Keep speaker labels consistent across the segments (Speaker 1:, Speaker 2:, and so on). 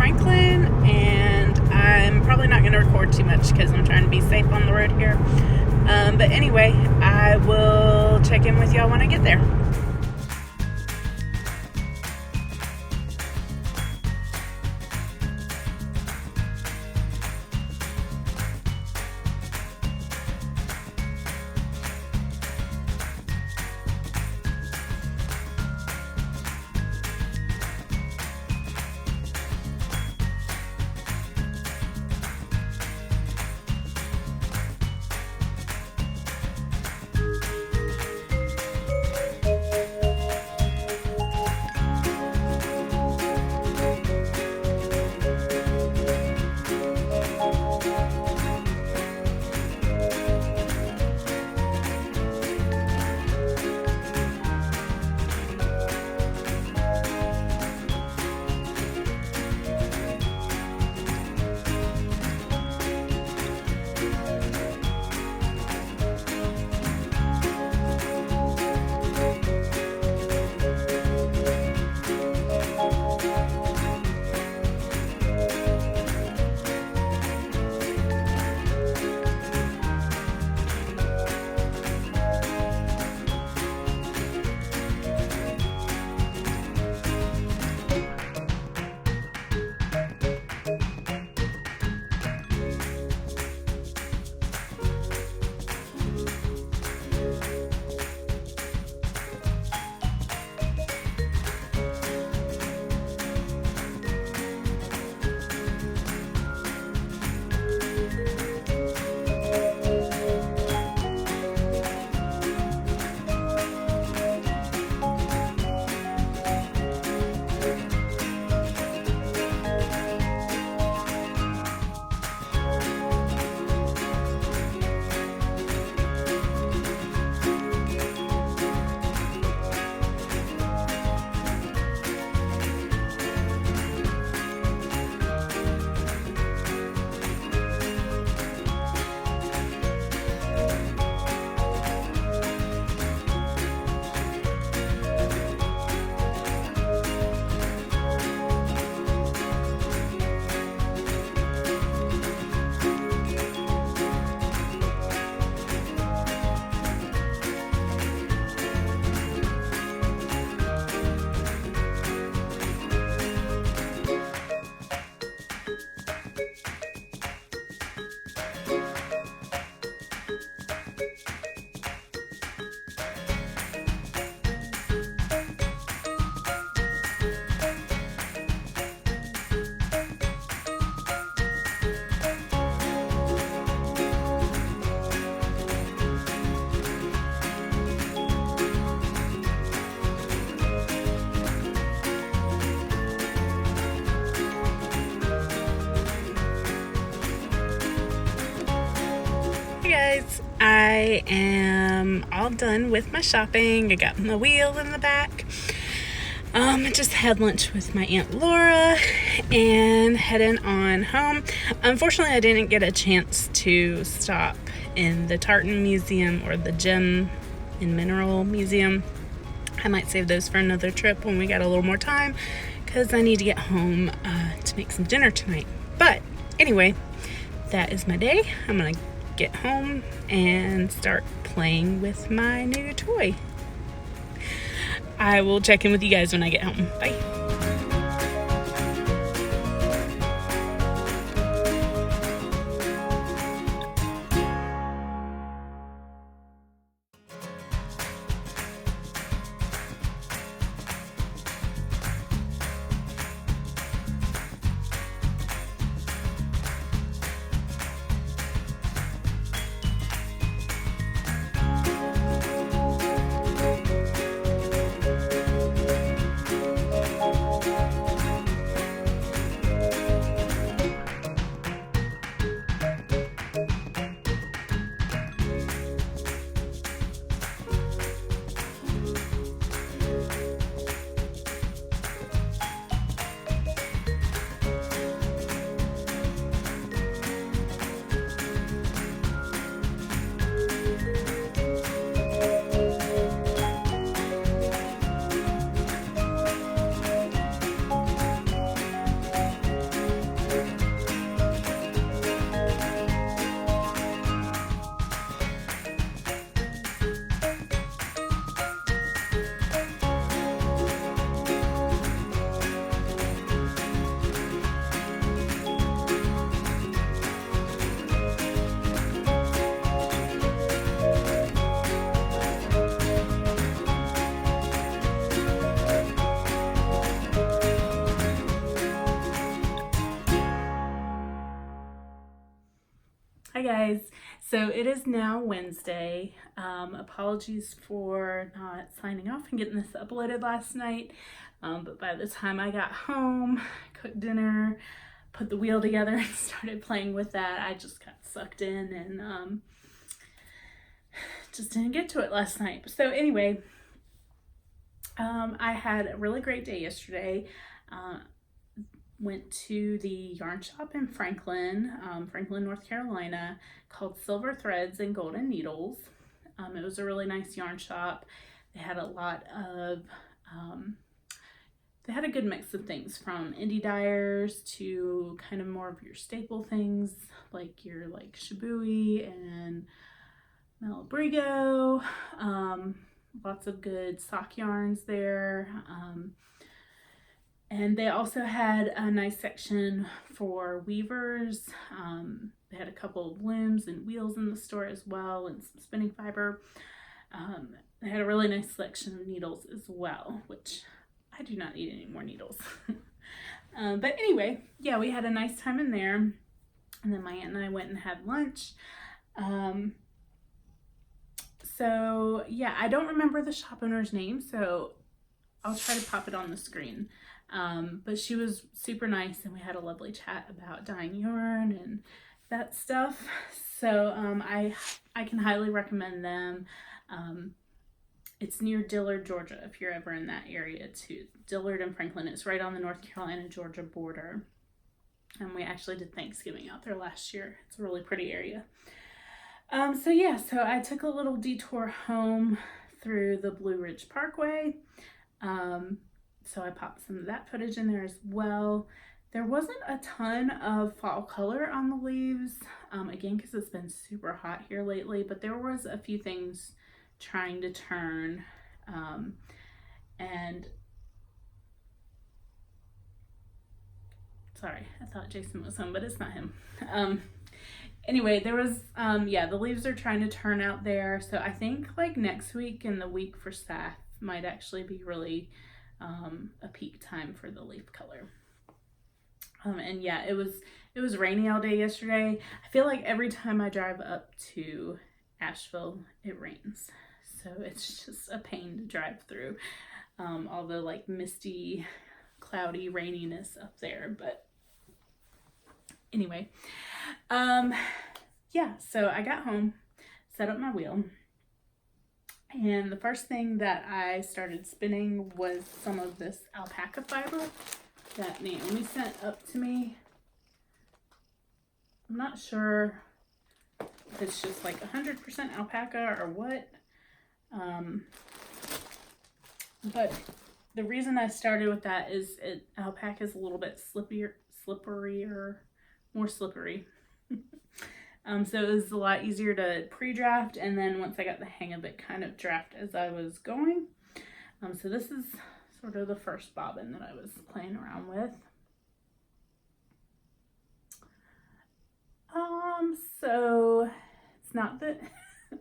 Speaker 1: Franklin, and I'm probably not going to record too much because I'm trying to be safe on the road here. But anyway, I will check in with y'all when I get there. Guys, I am all done with my shopping. I got my wheel in the back. I just had lunch with my Aunt Laura and heading on home. Unfortunately, I didn't get a chance to stop in the Tartan Museum or the Gem and Mineral Museum. I might save those for another trip when we got a little more time because I need to get home to make some dinner tonight. But anyway, that is my day. I'm gonna get home and start playing with my new toy. I will check in with you guys when I get home. Bye. guys, so it is now Wednesday. Apologies for not signing off and getting this uploaded last night, but by the time I got home, cooked dinner, put the wheel together and started playing with that, I just got sucked in and just didn't get to it last night. So anyway, I had a really great day yesterday. Went to the yarn shop in Franklin, North Carolina, called Silver Threads and Golden Needles. It was a really nice yarn shop. They had a lot of, they had a good mix of things, from indie dyers to kind of more of your staple things, like your Shibui and Malabrigo. Lots of good sock yarns there. And they also had a nice section for weavers. They had a couple of looms and wheels in the store as well, and some spinning fiber. They had a really nice selection of needles as well, which I do not need any more needles. But anyway, yeah, we had a nice time in there. And then my aunt and I went and had lunch. So yeah, I don't remember the shop owner's name, so I'll try to pop it on the screen. But she was super nice, and we had a lovely chat about dyeing yarn and that stuff. So I can highly recommend them. It's near Dillard, Georgia, if you're ever in that area too. Dillard and Franklin, it's right on the North Carolina-Georgia border. And we actually did Thanksgiving out there last year. It's a really pretty area. So yeah, so I took a little detour home through the Blue Ridge Parkway. So I popped some of that footage in there as well. There wasn't a ton of fall color on the leaves, again, because it's been super hot here lately, but there was a few things trying to turn, and sorry, I thought Jason was home, but it's not him. Anyway, there was, yeah, the leaves are trying to turn out there, so I think like next week and the week for Seth might actually be really a peak time for the leaf color. And yeah, it was rainy all day yesterday. I feel like every time I drive up to Asheville, it rains. So it's just a pain to drive through all the like misty, cloudy raininess up there. But anyway, yeah, so I got home, set up my wheel. And the first thing that I started spinning was some of this alpaca fiber that Naomi sent up to me. I'm not sure if it's just like 100% alpaca or what. But the reason I started with that is alpaca is a little bit slipperier, more slippery. So it was a lot easier to pre-draft, and then once I got the hang of it, kind of draft as I was going. So this is sort of the first bobbin that I was playing around with. So it's not that, I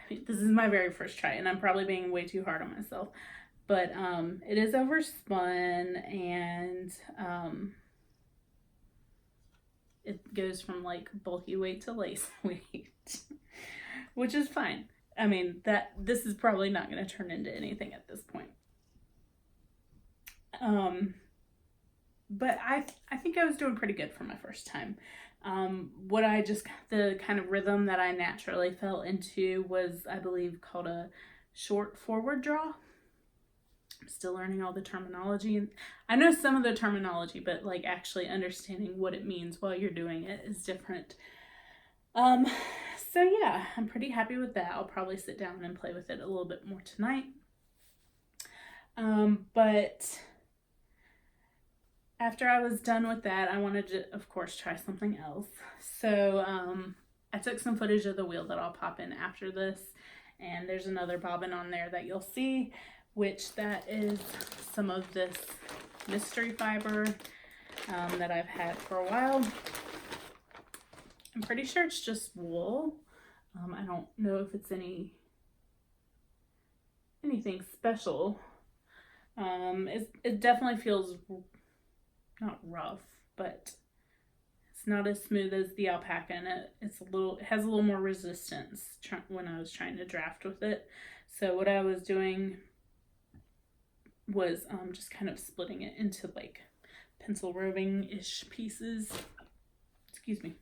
Speaker 1: mean, this is my very first try, and I'm probably being way too hard on myself, but it is overspun, and it goes from like bulky weight to lace weight, which is fine. I mean, this is probably not going to turn into anything at this point. But I think I was doing pretty good for my first time. The kind of rhythm that I naturally fell into was, I believe, called a short forward draw. I'm still learning all the terminology, and I know some of the terminology, but like actually understanding what it means while you're doing it is different. So yeah, I'm pretty happy with that. I'll probably sit down and play with it a little bit more tonight. But after I was done with that, I wanted to, of course, try something else. So I took some footage of the wheel that I'll pop in after this, and there's another bobbin on there that you'll see, which that is some of this mystery fiber that I've had for a while. I'm pretty sure it's just wool. I don't know if it's anything special. It definitely feels not rough, but It's not as smooth as the alpaca, and it has a little more resistance when I was trying to draft with it. So what I was doing was just kind of splitting it into like pencil roving-ish pieces. Excuse me.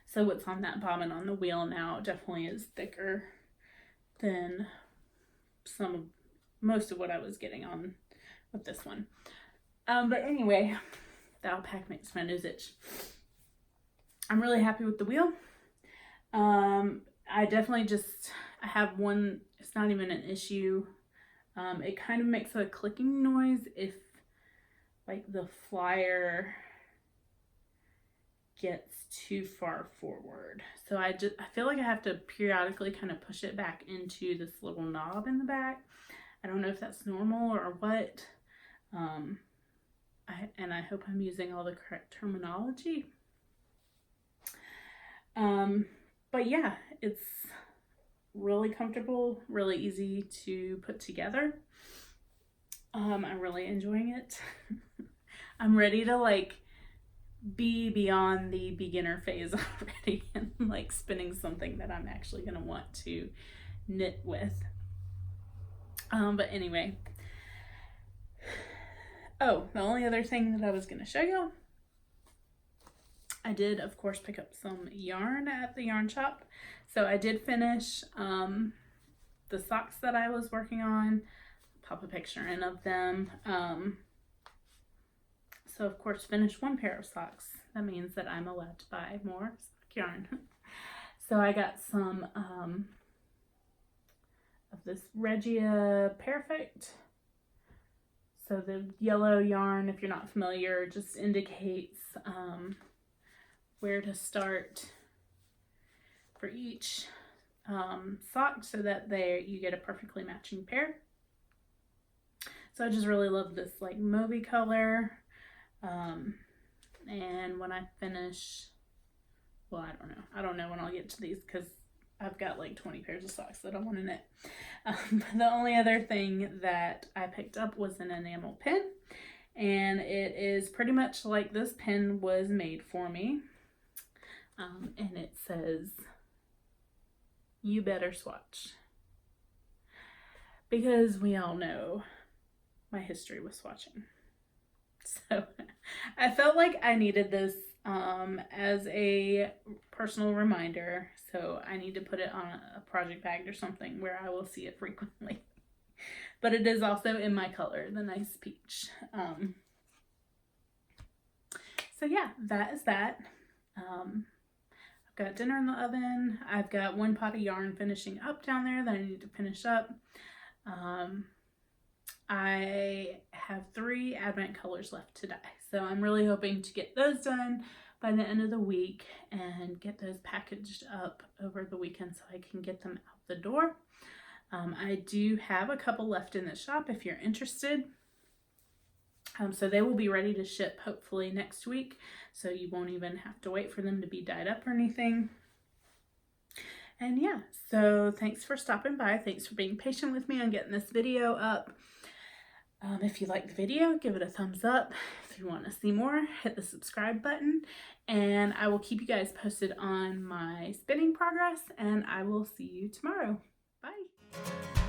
Speaker 1: So what's on that bobbin on the wheel now definitely is thicker than most of what I was getting on with this one. But anyway, the alpaca makes my nose itch. I'm really happy with the wheel. I definitely I have one, it's not even an issue. It kind of makes a clicking noise if like the flyer gets too far forward. So I feel like I have to periodically kind of push it back into this little knob in the back. I don't know if that's normal or what. And I hope I'm using all the correct terminology. But yeah, it's really comfortable, really easy to put together. I'm really enjoying it. I'm ready to like be beyond the beginner phase already and like spinning something that I'm actually going to want to knit with. But anyway, oh, the only other thing that I was going to show you, I did of course pick up some yarn at the yarn shop. So I did finish the socks that I was working on. Pop a picture in of them. So of course finished one pair of socks. That means that I'm allowed to buy more sock yarn. So I got some of this Regia Perfect. So the yellow yarn, if you're not familiar, just indicates where to start for each sock so that you get a perfectly matching pair. So I just really love this like mauvey color. And when I finish, well, I don't know when I'll get to these because I've got like 20 pairs of socks that I want to knit. The only other thing that I picked up was an enamel pin, and it is pretty much like this pin was made for me. And it says, "You better swatch." Because we all know my history with swatching. So I felt like I needed this as a personal reminder. So I need to put it on a project bag or something where I will see it frequently. But it is also in my color, the nice peach. So yeah, that is that. I've got dinner in the oven. I've got one pot of yarn finishing up down there that I need to finish up. I have 3 advent colors left to dye, so I'm really hoping to get those done by the end of the week and get those packaged up over the weekend so I can get them out the door. I do have a couple left in the shop if you're interested. So they will be ready to ship hopefully next week, so you won't even have to wait for them to be dyed up or anything. And yeah, so thanks for stopping by. Thanks for being patient with me on getting this video up. If you like the video, give it a thumbs up. If you want to see more, hit the subscribe button, and I will keep you guys posted on my spinning progress, and I will see you tomorrow. Bye.